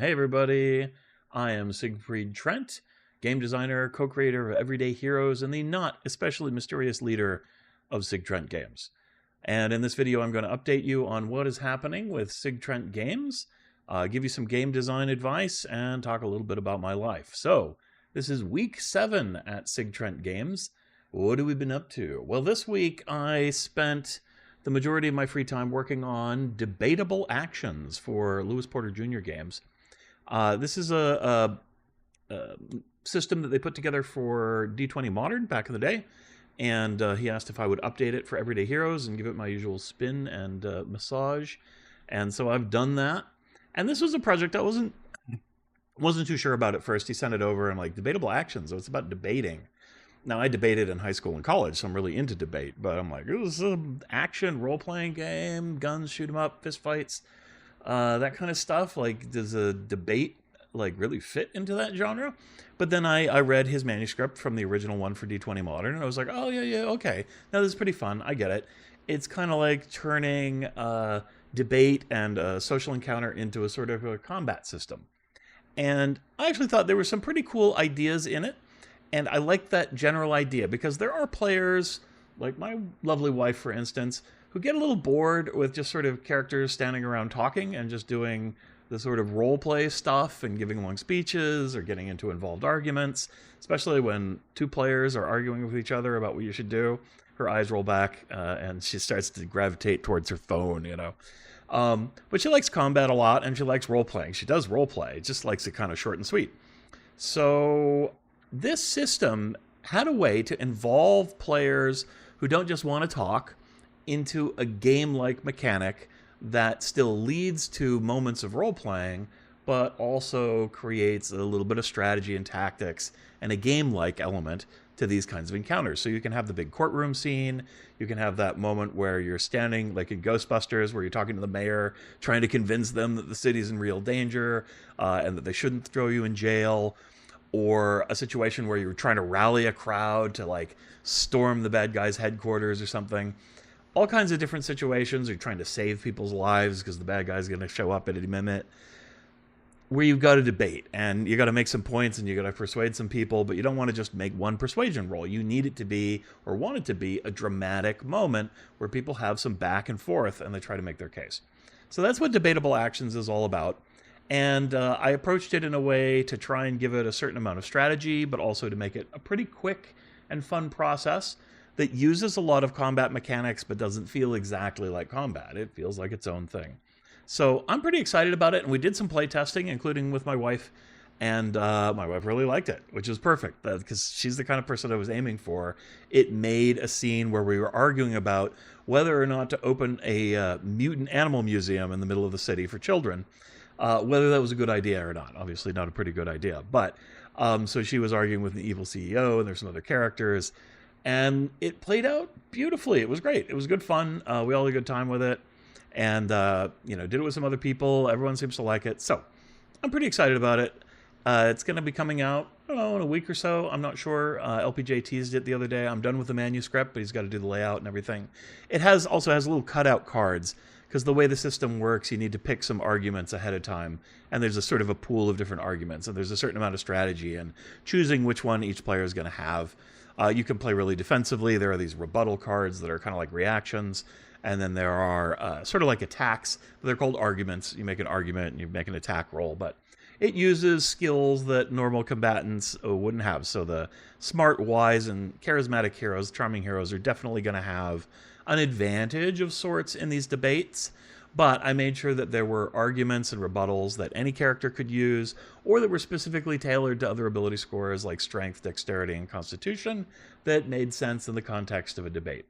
Hey everybody, I am Sig Freed Trent, game designer, co-creator of Everyday Heroes, and the not especially mysterious leader of Sig Trent Games. And in this video, I'm going to update you on what is happening with Sig Trent Games, give you some game design advice, and talk a little bit about my life. So, this is week 7 at Sig Trent Games. What have we been up to? Well, this week I spent the majority of my free time working on Debatable Actions for Lewis Porter Jr. games. This is a system that they put together for D20 Modern back in the day, and he asked if I would update it for Everyday Heroes and give it my usual spin and massage, and so I've done that. And this was a project I wasn't too sure about at first. He sent it over, and I'm like, Debatable Actions, so it's about debating. Now, I debated in high school and college, so I'm really into debate, but I'm like, it was an action role-playing game, guns, shoot 'em up, fist fights, that kind of stuff. Like, does a debate like really fit into that genre? But then I read his manuscript from the original one for D20 Modern, and I was like, oh yeah, okay. Now this is pretty fun. I get it. It's kind of like turning debate and a social encounter into a sort of a combat system. And I actually thought there were some pretty cool ideas in it. And I like that general idea because there are players, like my lovely wife, for instance, who get a little bored with just sort of characters standing around talking and just doing the sort of role play stuff and giving long speeches or getting into involved arguments, especially when two players are arguing with each other about what you should do. Her eyes roll back and she starts to gravitate towards her phone, you know. But she likes combat a lot and she likes role playing. She does role play, just likes it kind of short and sweet. So this system had a way to involve players who don't just want to talk into a game-like mechanic that still leads to moments of role-playing, but also creates a little bit of strategy and tactics and a game-like element to these kinds of encounters. So you can have the big courtroom scene, you can have that moment where you're standing, like in Ghostbusters, where you're talking to the mayor, trying to convince them that the city's in real danger, and that they shouldn't throw you in jail, or a situation where you're trying to rally a crowd to like storm the bad guy's headquarters or something. All kinds of different situations. You're trying to save people's lives because the bad guy's going to show up at any minute, where you've got to debate and you got to make some points and you got to persuade some people, but you don't want to just make one persuasion roll. You need it to be, or want it to be, a dramatic moment where people have some back and forth and they try to make their case. So that's what Debatable Actions is all about. And I approached it in a way to try and give it a certain amount of strategy, but also to make it a pretty quick and fun process that uses a lot of combat mechanics, but doesn't feel exactly like combat. It feels like its own thing. So I'm pretty excited about it, and we did some play testing, including with my wife, and my wife really liked it, which is perfect, because she's the kind of person I was aiming for. It made a scene where we were arguing about whether or not to open a mutant animal museum in the middle of the city for children. Whether that was a good idea or not. Obviously not a pretty good idea. But so she was arguing with the evil CEO, and there's some other characters. And it played out beautifully. It was great. It was good fun. We all had a good time with it. And, did it with some other people. Everyone seems to like it. So I'm pretty excited about it. It's going to be coming out, I don't know, in a week or so. I'm not sure. LPJ teased it the other day. I'm done with the manuscript, but he's got to do the layout and everything. It also has little cutout cards, because the way the system works, you need to pick some arguments ahead of time, and there's a sort of a pool of different arguments, and there's a certain amount of strategy in choosing which one each player is going to have. You can play really defensively. There are these rebuttal cards that are kind of like reactions, and then there are sort of like attacks, but they're called arguments. You make an argument, and you make an attack roll, but it uses skills that normal combatants wouldn't have. So the smart, wise, and charismatic heroes, charming heroes, are definitely going to have an advantage of sorts in these debates, but I made sure that there were arguments and rebuttals that any character could use, or that were specifically tailored to other ability scores like strength, dexterity, and constitution that made sense in the context of a debate.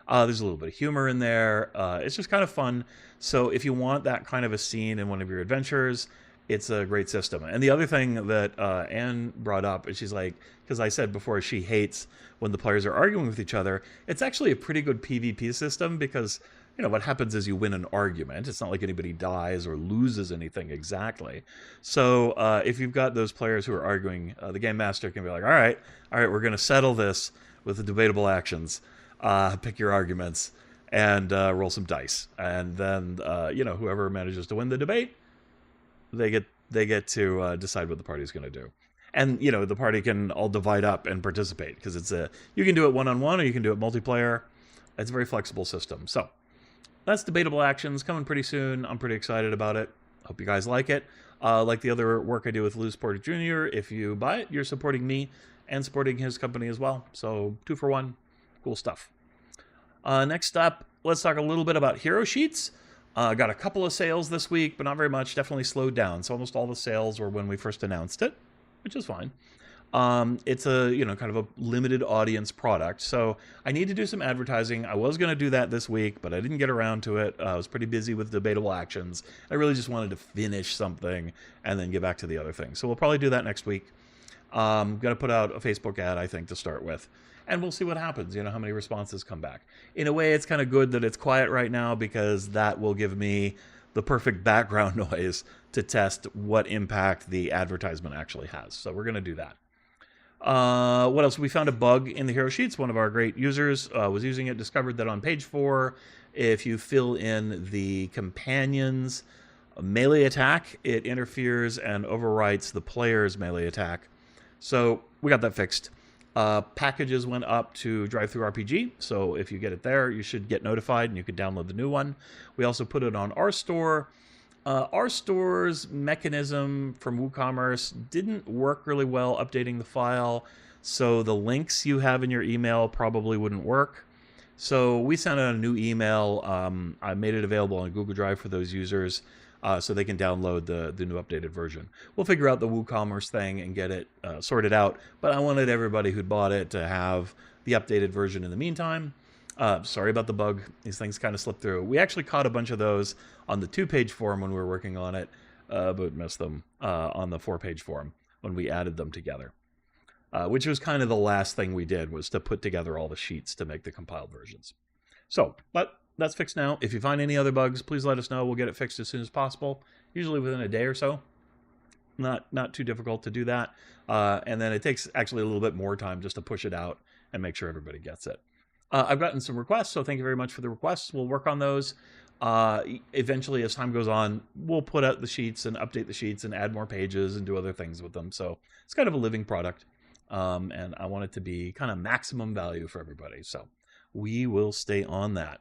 There's a little bit of humor in there. It's just kind of fun. So if you want that kind of a scene in one of your adventures, it's a great system. And the other thing that Anne brought up is she's like, because I said before she hates when the players are arguing with each other, it's actually a pretty good PvP system because, what happens is you win an argument. It's not like anybody dies or loses anything exactly. So if you've got those players who are arguing, the game master can be like, all right, we're going to settle this with the debatable actions. Pick your arguments and roll some dice. And then, whoever manages to win the debate, they get they get to decide what the party's going to do. And, you know, the party can all divide up and participate because you can do it one-on-one or you can do it multiplayer. It's a very flexible system. So that's Debatable Actions coming pretty soon. I'm pretty excited about it. Hope you guys like it. Like the other work I do with Lou Porter Jr., if you buy it, you're supporting me and supporting his company as well. So 2 for 1. Cool stuff. Next up, let's talk a little bit about hero sheets. Got a couple of sales this week, but not very much. Definitely slowed down. So almost all the sales were when we first announced it, which is fine. It's a, kind of a limited audience product. So I need to do some advertising. I was going to do that this week, but I didn't get around to it. I was pretty busy with Debatable Actions. I really just wanted to finish something and then get back to the other thing. So we'll probably do that next week. Going to put out a Facebook ad, I think, to start with. And we'll see what happens, how many responses come back. In a way, it's kind of good that it's quiet right now because that will give me the perfect background noise to test what impact the advertisement actually has. So we're going to do that. What else? We found a bug in the hero sheets. One of our great users was using it, discovered that on page 4, if you fill in the companion's melee attack, it interferes and overwrites the player's melee attack. So we got that fixed. Packages went up to DriveThruRPG, so if you get it there, you should get notified and you can download the new one. We also put it on our store. Our store's mechanism from WooCommerce didn't work really well updating the file, so the links you have in your email probably wouldn't work. So we sent out a new email. I made it available on Google Drive for those users so they can download the new updated version. We'll figure out the WooCommerce thing and get it sorted out, but I wanted everybody who'd bought it to have the updated version in the meantime. Sorry about the bug. These things kind of slipped through. We actually caught a bunch of those on the 2-page form when we were working on it, but missed them on the 4-page form when we added them together, which was kind of the last thing we did, was to put together all the sheets to make the compiled versions. So, but that's fixed now. If you find any other bugs, please let us know. We'll get it fixed as soon as possible, usually within a day or so. Not too difficult to do that. And then it takes actually a little bit more time just to push it out and make sure everybody gets it. I've gotten some requests, so thank you very much for the requests. We'll work on those. Eventually, as time goes on, we'll put out the sheets and update the sheets and add more pages and do other things with them. So it's kind of a living product, and I want it to be kind of maximum value for everybody. So we will stay on that.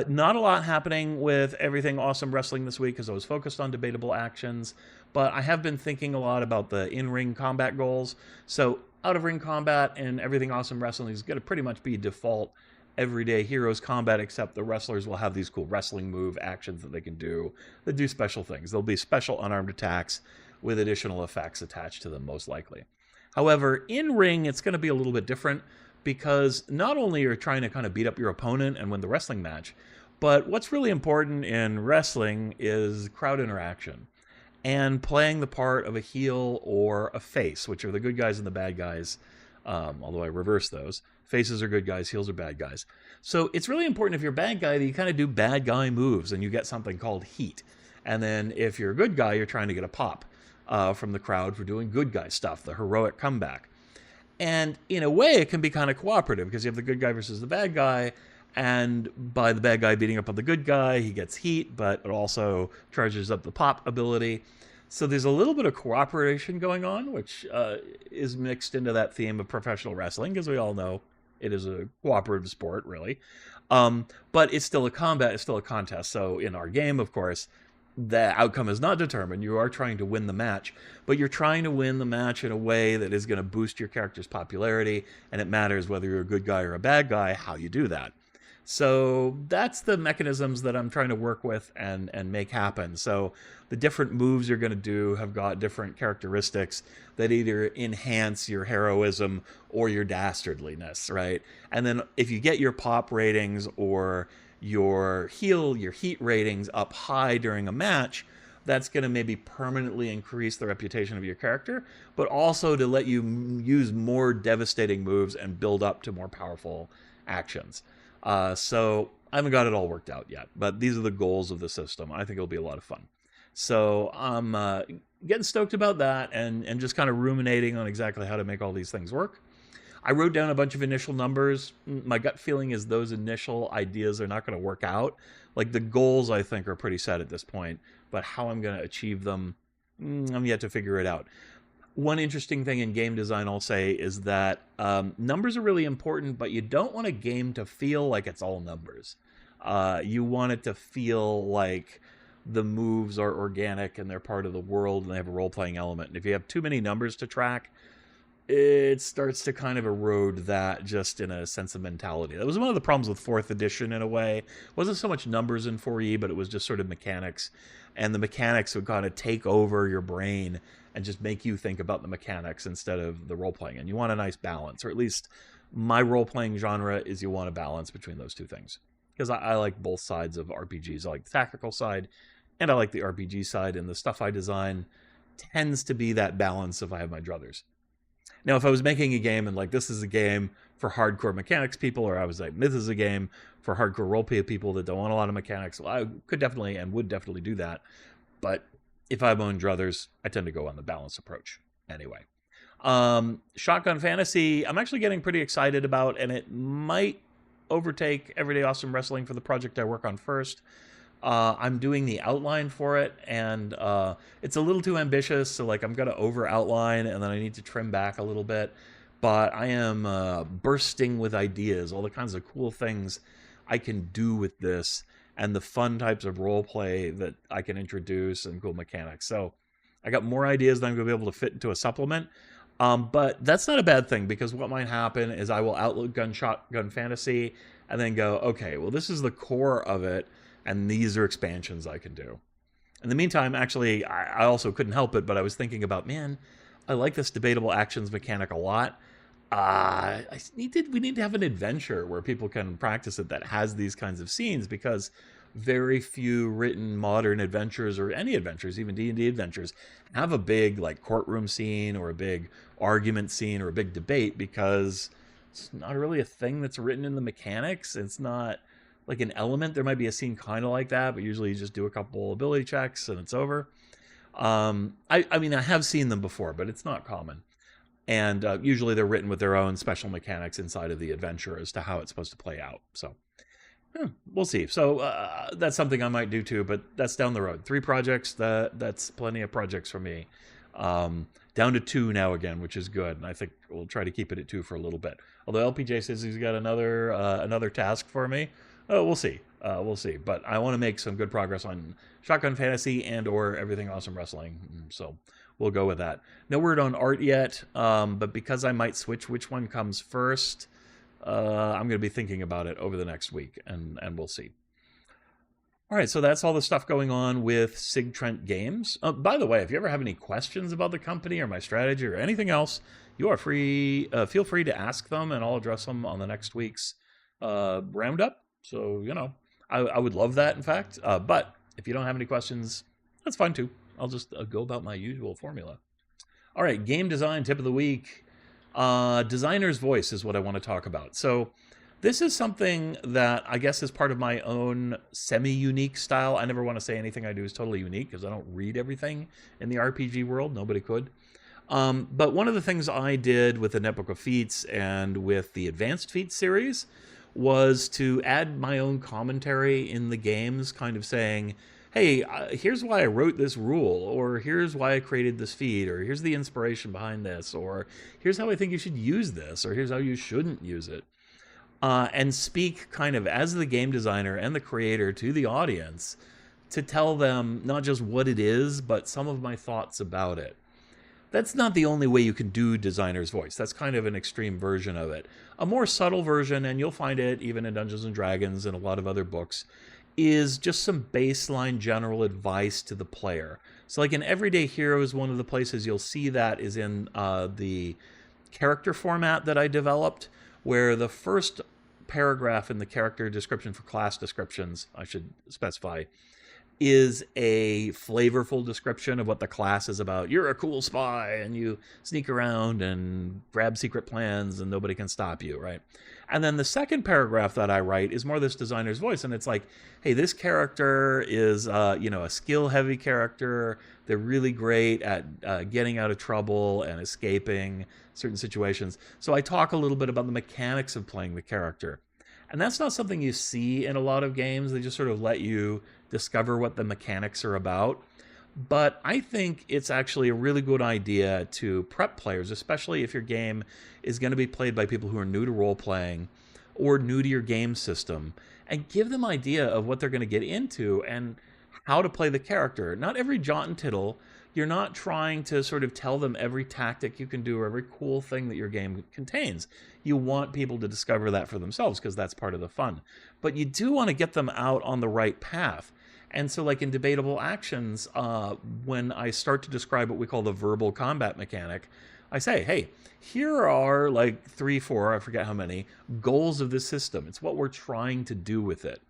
Not a lot happening with Everything Awesome Wrestling this week because I was focused on Debatable Actions, but I have been thinking a lot about the in-ring combat goals. So out-of-ring combat and Everything Awesome Wrestling is going to pretty much be default everyday heroes combat, except the wrestlers will have these cool wrestling move actions that they can do that do special things. There'll be special unarmed attacks with additional effects attached to them, most likely. However, in-ring, it's going to be a little bit different because not only you're trying to kind of beat up your opponent and win the wrestling match, but what's really important in wrestling is crowd interaction and playing the part of a heel or a face, which are the good guys and the bad guys, although I reverse those. Faces are good guys, heels are bad guys. So it's really important if you're a bad guy that you kind of do bad guy moves and you get something called heat. And then if you're a good guy, you're trying to get a pop from the crowd for doing good guy stuff, the heroic comeback. And in a way, it can be kind of cooperative because you have the good guy versus the bad guy, and by the bad guy beating up on the good guy, he gets heat, but it also charges up the pop ability. So there's a little bit of cooperation going on, which is mixed into that theme of professional wrestling, because we all know it is a cooperative sport, really. But it's still a combat, it's still a contest. So in our game, of course, the outcome is not determined. You are trying to win the match, but you're trying to win the match in a way that is going to boost your character's popularity, and it matters whether you're a good guy or a bad guy, how you do that. So that's the mechanisms that I'm trying to work with and make happen. So the different moves you're going to do have got different characteristics that either enhance your heroism or your dastardliness, right? And then if you get your pop ratings or your heat ratings up high during a match, that's going to maybe permanently increase the reputation of your character, but also to let you use more devastating moves and build up to more powerful actions. So I haven't got it all worked out yet, but these are the goals of the system. I think it'll be a lot of fun. So I'm getting stoked about that and just kind of ruminating on exactly how to make all these things work. I wrote down a bunch of initial numbers. My gut feeling is those initial ideas are not going to work out. Like the goals, I think, are pretty set at this point, but how I'm going to achieve them, I'm yet to figure it out. One interesting thing in game design, I'll say, is that numbers are really important, but you don't want a game to feel like it's all numbers. You want it to feel like the moves are organic and they're part of the world and they have a role-playing element. And if you have too many numbers to track, it starts to kind of erode that just in a sense of mentality. That was one of the problems with 4th edition in a way. It wasn't so much numbers in 4E, but it was just sort of mechanics. And the mechanics would kind of take over your brain and just make you think about the mechanics instead of the role-playing. And you want a nice balance, or at least my role-playing genre is you want a balance between those two things. Because I like both sides of RPGs. I like the tactical side, and I like the RPG side, and the stuff I design tends to be that balance if I have my druthers. Now, if I was making a game and like this is a game for hardcore mechanics people, or I was like, this is a game for hardcore roleplay people that don't want a lot of mechanics, well, I could definitely and would definitely do that. But if I have my own druthers, I tend to go on the balanced approach anyway. Shotgun Fantasy, I'm actually getting pretty excited about, and it might overtake Everyday Awesome Wrestling for the project I work on first. I'm doing the outline for it, and it's a little too ambitious, so like I'm going to over outline, and then I need to trim back a little bit. But I am bursting with ideas, all the kinds of cool things I can do with this, and the fun types of role play that I can introduce, and cool mechanics. So I got more ideas than I'm going to be able to fit into a supplement. But that's not a bad thing, because what might happen is I will outlook Shotgun Fantasy and then go, okay, well, this is the core of it, and these are expansions I can do. In the meantime, actually, I also couldn't help it, but I was thinking about, man, I like this debatable actions mechanic a lot. We need to have an adventure where people can practice it that has these kinds of scenes, because very few written modern adventures, or any adventures, even D&D adventures, have a big like courtroom scene or a big argument scene or a big debate, because it's not really a thing that's written in the mechanics. It's not like an element. There might be a scene kind of like that, but usually you just do a couple ability checks and it's over. I mean, I have seen them before, but it's not common. And usually they're written with their own special mechanics inside of the adventure as to how it's supposed to play out. So we'll see. So that's something I might do too, but that's down the road. 3 projects, that's plenty of projects for me. Down to 2 now again, which is good. And I think we'll try to keep it at 2 for a little bit. Although LPJ says he's got another task for me. We'll see. We'll see. But I want to make some good progress on Shotgun Fantasy and or Everything Awesome Wrestling. So we'll go with that. No word on art yet, but because I might switch which one comes first, I'm going to be thinking about it over the next week, and we'll see. All right, so that's all the stuff going on with Sig Trent Games. By the way, if you ever have any questions about the company or my strategy or anything else, you are free. Feel free to ask them, and I'll address them on the next week's roundup. So, you know, I would love that, in fact. But if you don't have any questions, that's fine too. I'll just go about my usual formula. All right, game design tip of the week. Designer's voice is what I want to talk about. So this is something that I guess is part of my own semi-unique style. I never want to say anything I do is totally unique, because I don't read everything in the RPG world. Nobody could. But one of the things I did with the Netbook of Feats and with the Advanced Feats series was to add my own commentary in the games, kind of saying, hey, here's why I wrote this rule, or here's why I created this feat, or here's the inspiration behind this, or here's how I think you should use this, or here's how you shouldn't use it. And speak kind of as the game designer and the creator to the audience to tell them not just what it is, but some of my thoughts about it. That's not the only way you can do designer's voice. That's kind of an extreme version of it. A more subtle version, and you'll find it even in Dungeons & Dragons and a lot of other books, is just some baseline general advice to the player. So like in Everyday Heroes, one of the places you'll see that is in the character format that I developed, where the first paragraph in the character description for class descriptions, I should specify, is a flavorful description of what the class is about. You're a cool spy, and you sneak around and grab secret plans, and nobody can stop you, right? And then the second paragraph that I write is more this designer's voice, and it's like, hey, this character is, a skill-heavy character. They're really great at getting out of trouble and escaping certain situations. So I talk a little bit about the mechanics of playing the character. And that's not something you see in a lot of games. They just sort of let you discover what the mechanics are about. But I think it's actually a really good idea to prep players, especially if your game is going to be played by people who are new to role-playing or new to your game system, and give them idea of what they're going to get into and how to play the character. Not every jot and tittle. You're not trying to sort of tell them every tactic you can do or every cool thing that your game contains. You want people to discover that for themselves because that's part of the fun. But you do want to get them out on the right path. And so like in Debatable Actions, when I start to describe what we call the verbal combat mechanic, I say, hey, here are like 3, 4, I forget how many, goals of this system. It's what we're trying to do with it.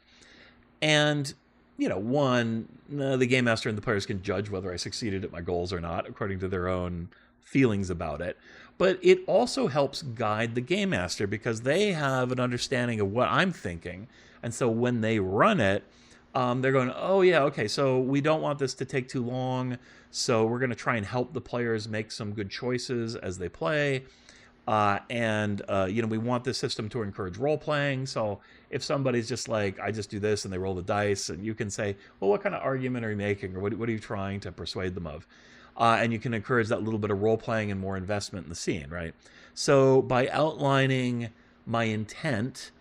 And, you know, one, the game master and the players can judge whether I succeeded at my goals or not, according to their own feelings about it. But it also helps guide the game master because they have an understanding of what I'm thinking. And so when they run it, they're going, oh yeah, okay, so we don't want this to take too long, so we're going to try and help the players make some good choices as they play. You know, we want this system to encourage role-playing, so if somebody's just like, I just do this, and they roll the dice, and you can say, well, what kind of argument are you making, or what are you trying to persuade them of? And you can encourage that little bit of role-playing and more investment in the scene, right? So by outlining my intent,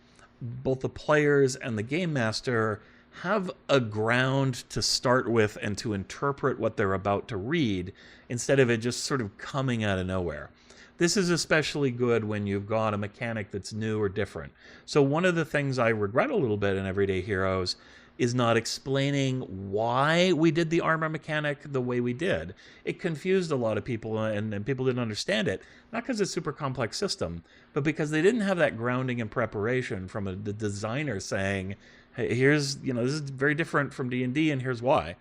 both the players and the game master have a ground to start with and to interpret what they're about to read instead of it just sort of coming out of nowhere. This is especially good when you've got a mechanic that's new or different. So one of the things I regret a little bit in Everyday Heroes is not explaining why we did the armor mechanic the way we did. It confused a lot of people, and people didn't understand it, not because it's a super complex system, but because they didn't have that grounding and preparation from the designer saying, hey, here's, you know, this is very different from D&D, and here's why.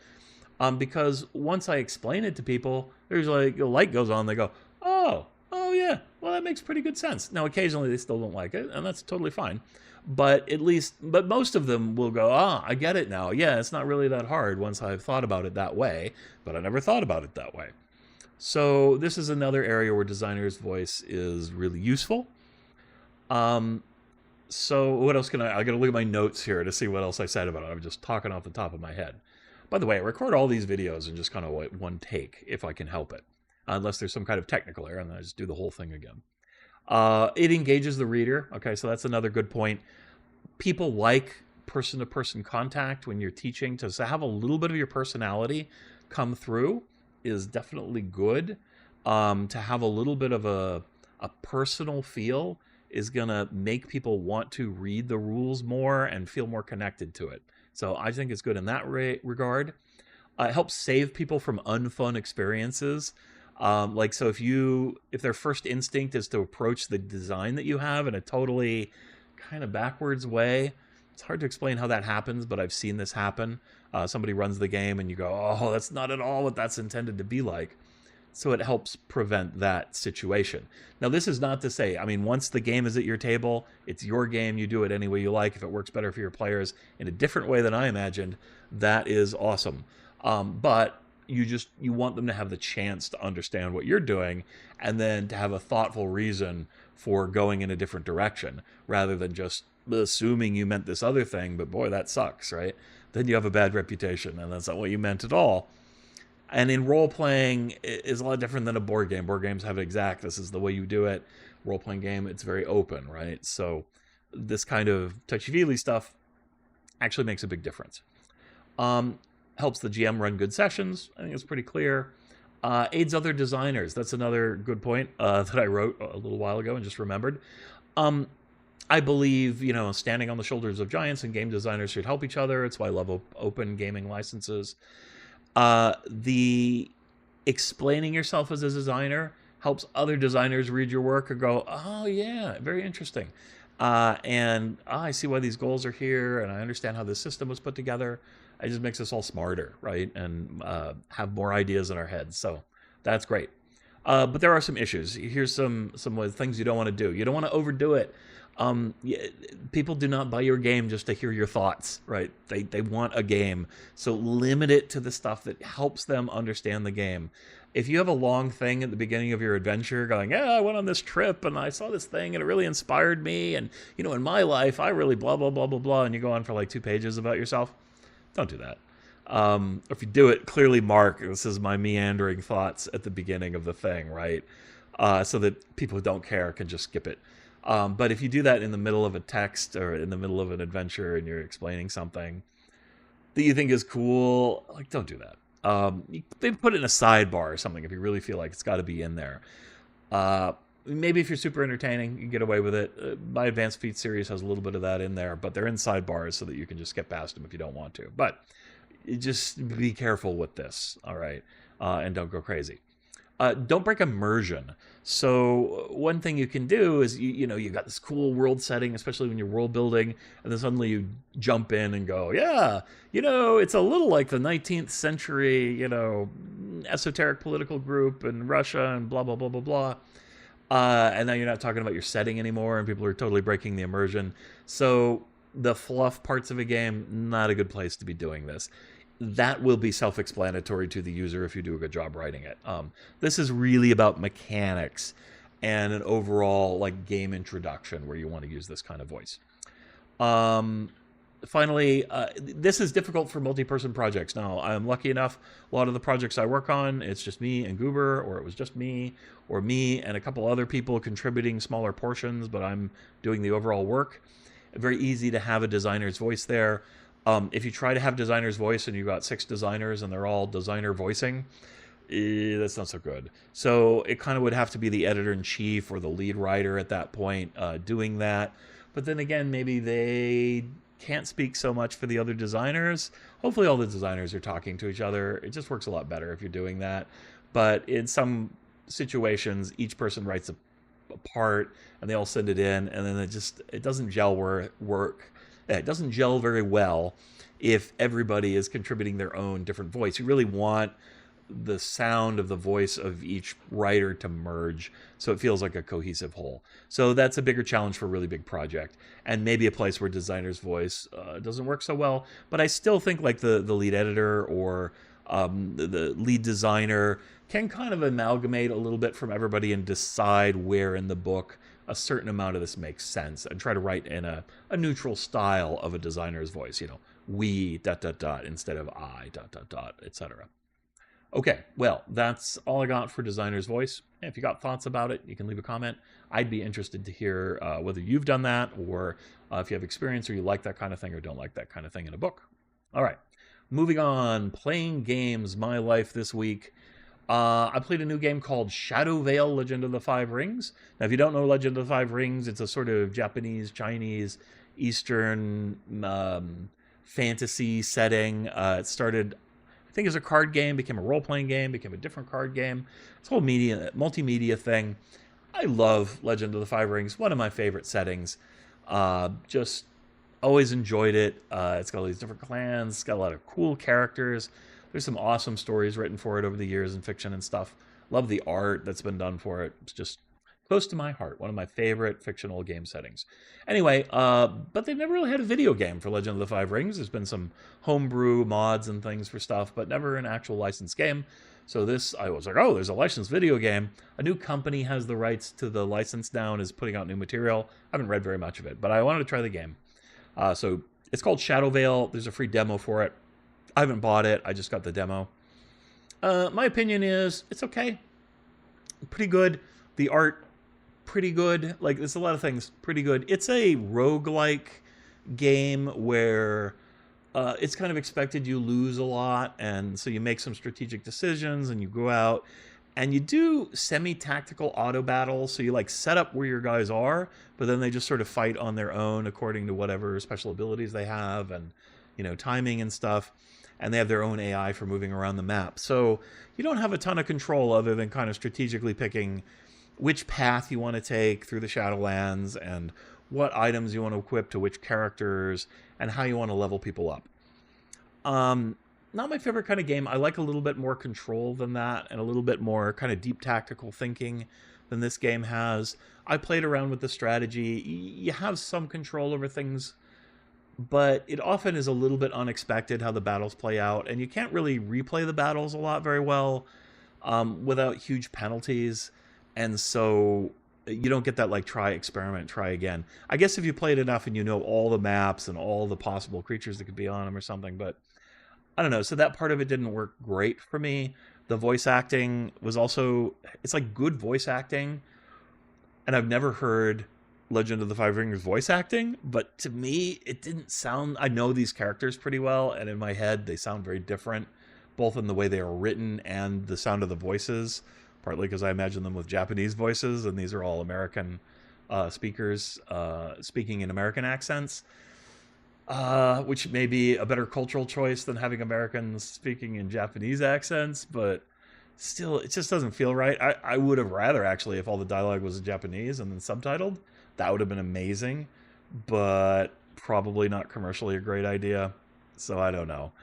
Because once I explain it to people, there's like, a light goes on, they go, oh yeah, well, that makes pretty good sense. Now, occasionally they still don't like it, and that's totally fine. But most of them will go, I get it now. Yeah, it's not really that hard once I've thought about it that way, but I never thought about it that way. So this is another area where designer's voice is really useful. So what else can I got to look at my notes here to see what else I said about it. I'm just talking off the top of my head. By the way, I record all these videos in just kind of like one take, if I can help it. Unless there's some kind of technical error, and then I just do the whole thing again. It engages the reader. Okay, so that's another good point. People like person-to-person contact when you're teaching. To have a little bit of your personality come through is definitely good. To have a little bit of a personal feel is going to make people want to read the rules more and feel more connected to it. So I think it's good in that regard. It helps save people from unfun experiences. Like, so if their first instinct is to approach the design that you have in a totally kind of backwards way, it's hard to explain how that happens, but I've seen this happen. Somebody runs the game and you go, oh, that's not at all what that's intended to be like. So it helps prevent that situation. Now, this is not to say, I mean, once the game is at your table, it's your game, you do it any way you like. If it works better for your players in a different way than I imagined, that is awesome. But you want them to have the chance to understand what you're doing and then to have a thoughtful reason for going in a different direction rather than just assuming you meant this other thing, but boy, that sucks, right? Then you have a bad reputation and that's not what you meant at all. And in role-playing is a lot different than a board game. Board games have exact, this is the way you do it. Role-playing game, it's very open, right? So this kind of touchy-feely stuff actually makes a big difference. Helps the GM run good sessions. I think it's pretty clear. Aids other designers. That's another good point that I wrote a little while ago and just remembered. I believe, you know, standing on the shoulders of giants and game designers should help each other. It's why I love open gaming licenses. The explaining yourself as a designer helps other designers read your work and go, oh yeah, very interesting. I see why these goals are here, and I understand how this system was put together. It just makes us all smarter, right? And have more ideas in our heads. So that's great. But there are some issues. Here's some things you don't want to do. You don't want to overdo it. People do not buy your game just to hear your thoughts, right? They want a game. So limit it to the stuff that helps them understand the game. If you have a long thing at the beginning of your adventure going, yeah, I went on this trip and I saw this thing and it really inspired me. And, you know, in my life, I really blah, blah, blah, blah, blah. And you go on for like 2 pages about yourself. Don't do that. If you do it, clearly mark, this is my meandering thoughts at the beginning of the thing, right? So that people who don't care can just skip it. But if you do that in the middle of a text or in the middle of an adventure and you're explaining something that you think is cool, like, don't do that. Maybe put it in a sidebar or something if you really feel like it's got to be in there. Maybe if you're super entertaining, you can get away with it. My Advanced Feat series has a little bit of that in there, but they're in sidebars so that you can just skip past them if you don't want to. But just be careful with this, all right? And don't go crazy. Don't break immersion. So one thing you can do is, you got this cool world setting, especially when you're world building, and then suddenly you jump in and go, yeah, it's a little like the 19th century, esoteric political group in Russia and blah, blah, blah, blah, blah. And now you're not talking about your setting anymore, and people are totally breaking the immersion. So the fluff parts of a game, not a good place to be doing this. That will be self-explanatory to the user if you do a good job writing it. This is really about mechanics and an overall game introduction where you want to use this kind of voice. Finally, this is difficult for multi-person projects. Now, I'm lucky enough, a lot of the projects I work on, it's just me and Goober, or it was just me, or me and a couple other people contributing smaller portions, but I'm doing the overall work. Very easy to have a designer's voice there. If you try to have designer's voice and you've got 6 designers and they're all designer voicing, that's not so good. So it kind of would have to be the editor-in-chief or the lead writer at that point doing that. But then again, maybe they can't speak so much for the other designers. Hopefully all the designers are talking to each other. It just works a lot better if you're doing that. But in some situations, each person writes a part and they all send it in, and then it doesn't gel work. It doesn't gel very well if everybody is contributing their own different voice. You really want the sound of the voice of each writer to merge so it feels like a cohesive whole. So that's a bigger challenge for a really big project, and maybe a place where designer's voice doesn't work so well. But I still think the lead editor or the lead designer can kind of amalgamate a little bit from everybody and decide where in the book a certain amount of this makes sense, and try to write in a neutral style of a designer's voice, we ... instead of I ... etc. Okay, well, that's all I got for designer's voice. If you got thoughts about it, you can leave a comment. I'd be interested to hear whether you've done that, or if you have experience or you like that kind of thing or don't like that kind of thing in a book. All right, moving on. Playing games, my life this week. I played a new game called Shadow Veil: Legend of the Five Rings. Now, if you don't know Legend of the Five Rings, it's a sort of Japanese, Chinese, Eastern fantasy setting. It started, I think, as a card game, became a role-playing game, became a different card game. It's a whole multimedia thing. I love Legend of the Five Rings, one of my favorite settings. Just always enjoyed it. It's got all these different clans. It's got a lot of cool characters. There's some awesome stories written for it over the years in fiction and stuff. Love the art that's been done for it. It's just close to my heart. One of my favorite fictional game settings. Anyway, but they've never really had a video game for Legend of the Five Rings. There's been some homebrew mods and things for stuff, but never an actual licensed game. So this, I was like, oh, there's a licensed video game. A new company has the rights to the license now and is putting out new material. I haven't read very much of it, but I wanted to try the game. So it's called Shadow Veil. There's a free demo for it. I haven't bought it. I just got the demo. My opinion is it's okay. Pretty good. The art, pretty good. There's a lot of things pretty good. It's a roguelike game where it's kind of expected you lose a lot, and so you make some strategic decisions and you go out and you do semi-tactical auto battles. So you set up where your guys are, but then they just sort of fight on their own according to whatever special abilities they have and timing and stuff. And they have their own AI for moving around the map. So you don't have a ton of control other than kind of strategically picking which path you want to take through the Shadowlands and what items you want to equip to which characters and how you want to level people up. Not my favorite kind of game. I like a little bit more control than that and a little bit more kind of deep tactical thinking than this game has. I played around with the strategy. You have some control over things, but it often is a little bit unexpected how the battles play out, and you can't really replay the battles a lot very well without huge penalties, and so you don't get that try, experiment, try again. I guess if you played enough and you know all the maps and all the possible creatures that could be on them or something, but I don't know. So that part of it didn't work great for me. The voice acting was also, it's like good voice acting. And I've never heard Legend of the Five Rings voice acting, but to me, it didn't sound. I know these characters pretty well, and in my head, they sound very different, both in the way they are written and the sound of the voices. Partly because I imagine them with Japanese voices, and these are all American speakers speaking in American accents, which may be a better cultural choice than having Americans speaking in Japanese accents, but still, it just doesn't feel right. I would have rather, actually, if all the dialogue was in Japanese and then subtitled. That would have been amazing, but probably not commercially a great idea. So I don't know.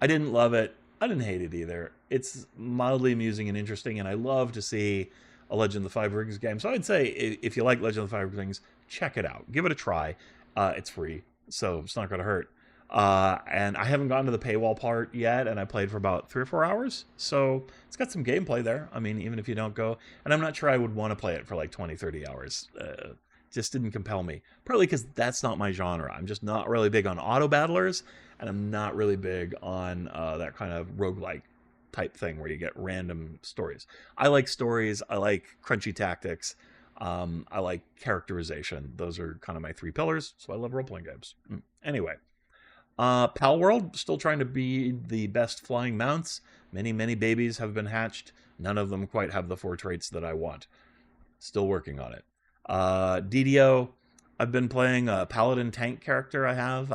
I didn't love it. I didn't hate it either. It's mildly amusing and interesting, and I love to see a Legend of the Five Rings game. So I'd say if you like Legend of the Five Rings, check it out. Give it a try. It's free, so it's not going to hurt. And I haven't gotten to the paywall part yet, and I played for about 3 or 4 hours. So it's got some gameplay there. I mean, even if you don't go, and I'm not sure I would want to play it for like 20, 30 hours. Just didn't compel me. Partly because that's not my genre. I'm just not really big on auto battlers, and I'm not really big on that kind of roguelike type thing where you get random stories. I like stories. I like crunchy tactics. I like characterization. Those are kind of my three pillars. So I love role-playing games. Anyway. Pal World, still trying to be the best flying mounts. Many, many babies have been hatched. None of them quite have the 4 traits that I want. Still working on it. DDO, I've been playing a paladin tank character I have.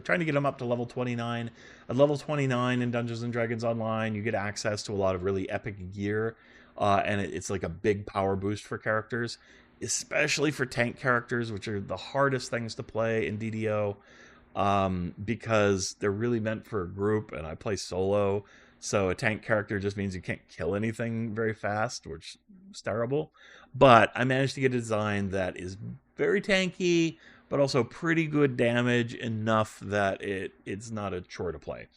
Trying to get him up to level 29. At level 29 in Dungeons & Dragons Online, you get access to a lot of really epic gear. And it's like a big power boost for characters. Especially for tank characters, which are the hardest things to play in DDO. Because they're really meant for a group, and I play solo, so a tank character just means you can't kill anything very fast, which is terrible. But I managed to get a design that is very tanky, but also pretty good damage, enough that it's not a chore to play.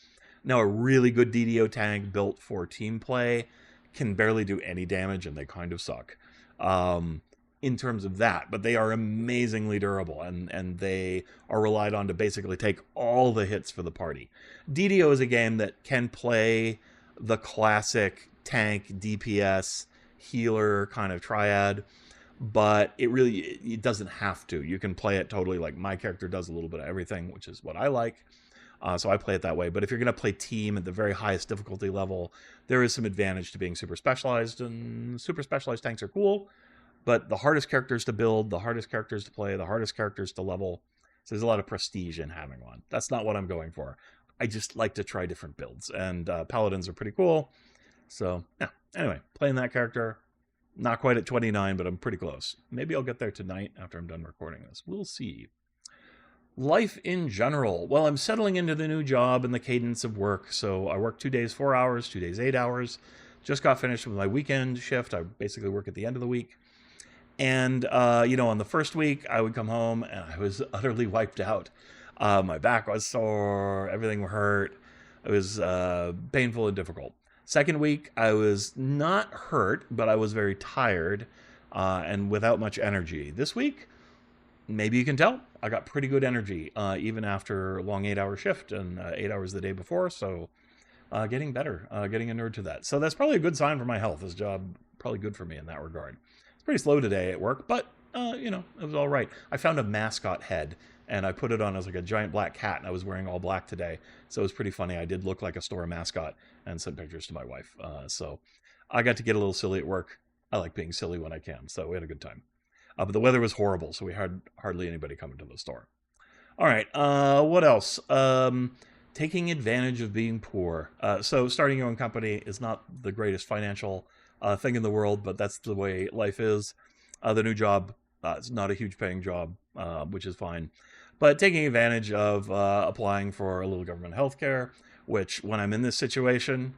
Now, a really good DDO tank built for team play can barely do any damage, and they kind of suck. In terms of that, but they are amazingly durable, and they are relied on to basically take all the hits for the party. DDO is a game that can play the classic tank, DPS, healer kind of triad, but it doesn't have to. You can play it totally like my character does, a little bit of everything, which is what I like. So I play it that way. But if you're going to play team at the very highest difficulty level, there is some advantage to being super specialized, and super specialized tanks are cool. But the hardest characters to build, the hardest characters to play, the hardest characters to level. So there's a lot of prestige in having one. That's not what I'm going for. I just like to try different builds. And paladins are pretty cool. So, yeah. Anyway, playing that character. Not quite at 29, but I'm pretty close. Maybe I'll get there tonight after I'm done recording this. We'll see. Life in general. Well, I'm settling into the new job and the cadence of work. So I work 2 days, 4 hours, 2 days, 8 hours. Just got finished with my weekend shift. I basically work at the end of the week. And, on the first week, I would come home and I was utterly wiped out. My back was sore, everything hurt. It was painful and difficult. Second week, I was not hurt, but I was very tired and without much energy. This week, maybe you can tell, I got pretty good energy, even after a long 8-hour shift and 8 hours the day before. So getting better, getting inured to that. So that's probably a good sign for my health. This job, probably good for me in that regard. Pretty slow today at work, but it was all right. I found a mascot head and I put it on as like a giant black cat, and I was wearing all black today, so it was pretty funny. I did look like a store mascot and sent pictures to my wife, so I got to get a little silly at work. I like being silly when I can, so we had a good time. But the weather was horrible, so we had hardly anybody come into the store. All right, what else? Taking advantage of being poor. So starting your own company is not the greatest financial thing in the world, but that's the way life is. The new job, it's not a huge paying job, which is fine. But taking advantage of applying for a little government health care, which when I'm in this situation,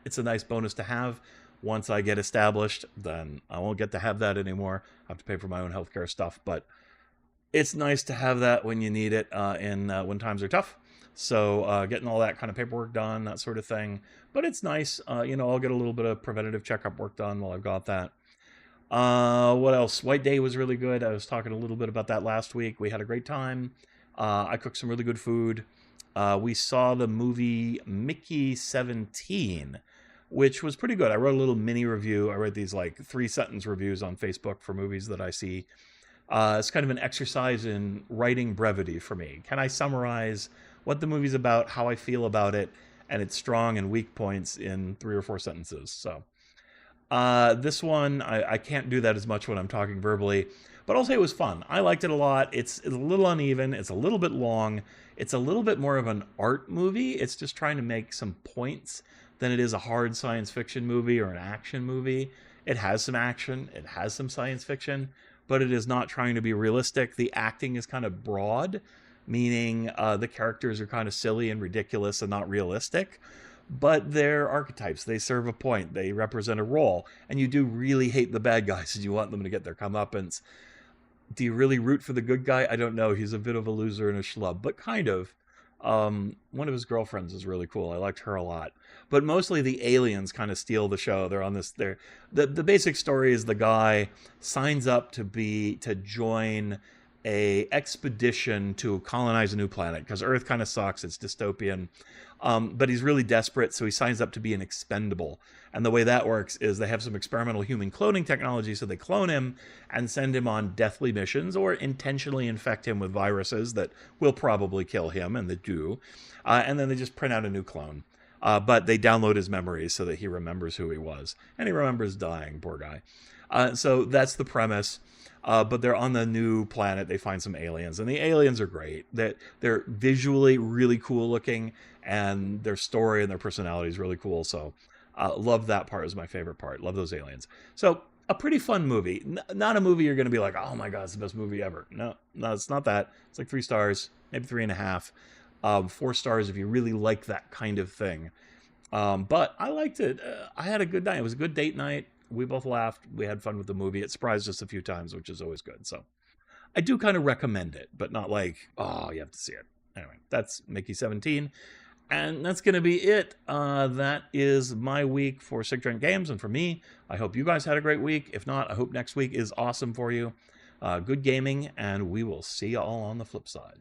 it's a nice bonus to have. Once I get established, then I won't get to have that anymore. I have to pay for my own healthcare stuff, but it's nice to have that when you need it when times are tough. So getting all that kind of paperwork done, that sort of thing. But it's nice. I'll get a little bit of preventative checkup work done while I've got that. What else? White Day was really good. I was talking a little bit about that last week. We had a great time. I cooked some really good food. we saw the movie Mickey 17, which was pretty good. I wrote a little mini review. I write these like 3-sentence reviews on Facebook for movies that I see. It's kind of an exercise in writing brevity for me. Can I summarize what the movie's about, how I feel about it, and its strong and weak points in 3 or 4 sentences? So this one, I can't do that as much when I'm talking verbally, but I'll say it was fun. I liked it a lot. It's a little uneven. It's a little bit long. It's a little bit more of an art movie. It's just trying to make some points than it is a hard science fiction movie or an action movie. It has some action. It has some science fiction, but it is not trying to be realistic. The acting is kind of broad, meaning the characters are kind of silly and ridiculous and not realistic. But they're archetypes. They serve a point. They represent a role. And you do really hate the bad guys and you want them to get their comeuppance. Do you really root for the good guy? I don't know. He's a bit of a loser and a schlub, but kind of. One of his girlfriends is really cool. I liked her a lot. But mostly the aliens kind of steal the show. They're on this. The basic story is the guy signs up to join a expedition to colonize a new planet because Earth kind of sucks. It's dystopian. But he's really desperate, so he signs up to be an expendable. And the way that works is they have some experimental human cloning technology, so they clone him and send him on deathly missions or intentionally infect him with viruses that will probably kill him, and they do. And then they just print out a new clone. But they download his memories so that he remembers who he was. And he remembers dying, poor guy. So that's the premise. But they're on the new planet. They find some aliens, and the aliens are great. They're visually really cool looking, and their story and their personality is really cool. So love that part. Is my favorite part. Love those aliens. So a pretty fun movie. Not a movie you're going to be like, oh my God, it's the best movie ever. No, it's not that. It's like 3 stars, maybe 3.5. 4 stars if you really like that kind of thing. But I liked it. I had a good night. It was a good date night. We both laughed. We had fun with the movie. It surprised us a few times, which is always good. So I do kind of recommend it, but not like, oh, you have to see it. Anyway, that's Mickey 17. And that's going to be it. That is my week for Sig Trent Games and for me. I hope you guys had a great week. If not, I hope next week is awesome for you. Good gaming, and we will see you all on the flip side.